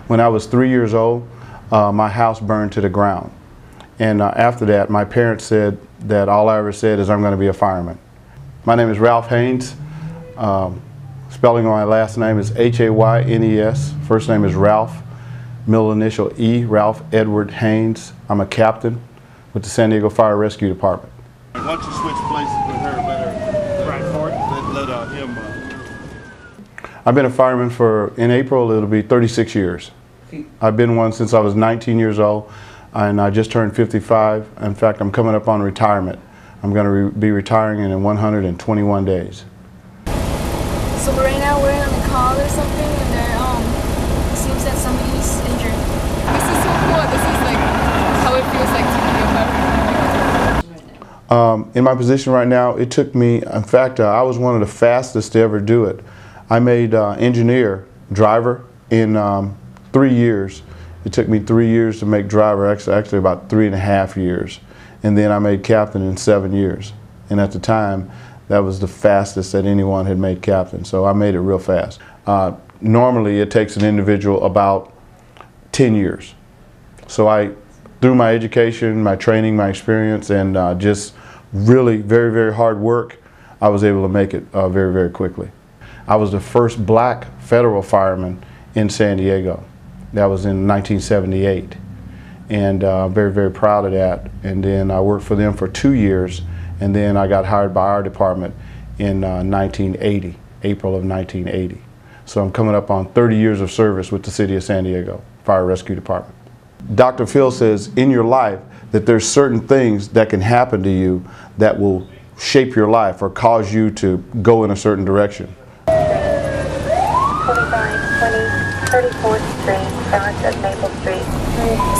When I was 3 years old, my house burned to the ground. And after that, my parents said that all I ever said is I'm going to be a fireman. My name is Ralph Haynes. Spelling of my last name is Haynes. First name is Ralph. Middle initial E, Ralph Edward Haynes. I'm a captain with the San Diego Fire Rescue Department. Why don't you switch places with her, let him. I've been a fireman in April, it'll be 36 years. I've been one since I was 19 years old, and I just turned 55. In fact, I'm coming up on retirement. I'm going to be retiring in 121 days. So right now we're on a call or something, and it seems that somebody's injured. This is so cool. This is like how it feels like to be a fireman. In my position right now, it took me, in fact, I was one of the fastest to ever do it. I made engineer, driver in 3 years. It took me 3 years to make driver, actually about 3.5 years. And then I made captain in 7 years. And at the time, that was the fastest that anyone had made captain. So I made it real fast. Normally, it takes an individual about 10 years. So through my education, my training, my experience, and just really very, very hard work, I was able to make it very, very quickly. I was the first black federal fireman in San Diego. That was in 1978. And very, very proud of that. And then I worked for them for 2 years, and then I got hired by our department in 1980, April of 1980. So I'm coming up on 30 years of service with the City of San Diego Fire Rescue Department. Dr. Phil says in your life that there's certain things that can happen to you that will shape your life or cause you to go in a certain direction. 34th Street, south of Maple Street.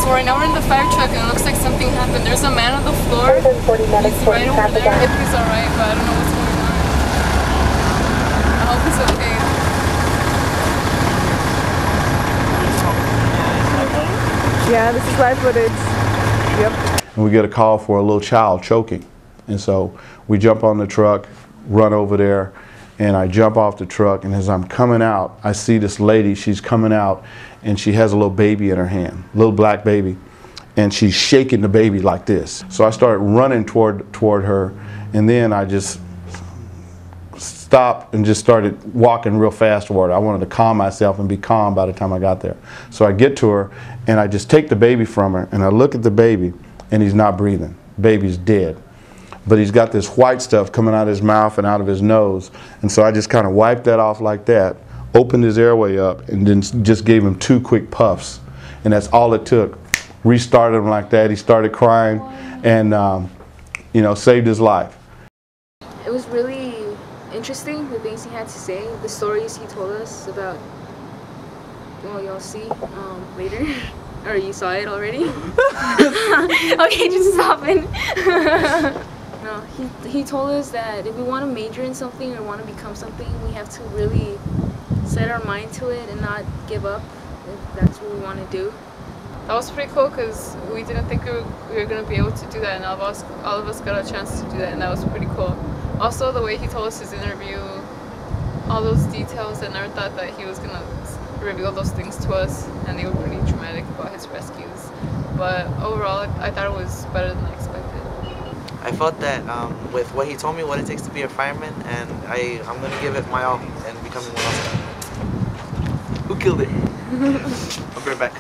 So right now we're in the fire truck and it looks like something happened. There's a man on the floor. He's right over there. I hope he's alright, but I don't know what's going on. I hope he's okay. Yeah, this is live footage. Yep. And we get a call for a little child choking. And so we jump on the truck, run over there, and I jump off the truck, and as I'm coming out, I see this lady, she's coming out, and she has a little baby in her hand, little black baby, and she's shaking the baby like this. So I started running toward her, and then I just stopped and just started walking real fast toward her. I wanted to calm myself and be calm by the time I got there. So I get to her, and I just take the baby from her, and I look at the baby, and he's not breathing. Baby's dead. But he's got this white stuff coming out of his mouth and out of his nose. And so I just kind of wiped that off like that, opened his airway up, and then just gave him 2 quick puffs. And that's all it took. Restarted him like that. He started crying and, you know, saved his life. It was really interesting, the things he had to say, the stories he told us about, well, you'll see later. Or you saw it already? Okay, just stop it. No, he told us that if we want to major in something or want to become something, we have to really set our mind to it and not give up if that's what we want to do. That was pretty cool because we didn't think we were going to be able to do that, and all of us got a chance to do that, and that was pretty cool. Also, the way he told us his interview, all those details, I never thought that he was going to reveal those things to us, and they were pretty dramatic about his rescues. But overall, I thought it was better than I expected. I felt that with what he told me, what it takes to be a fireman, and I'm going to give it my all and becoming one also. Who killed it? I'll be right back.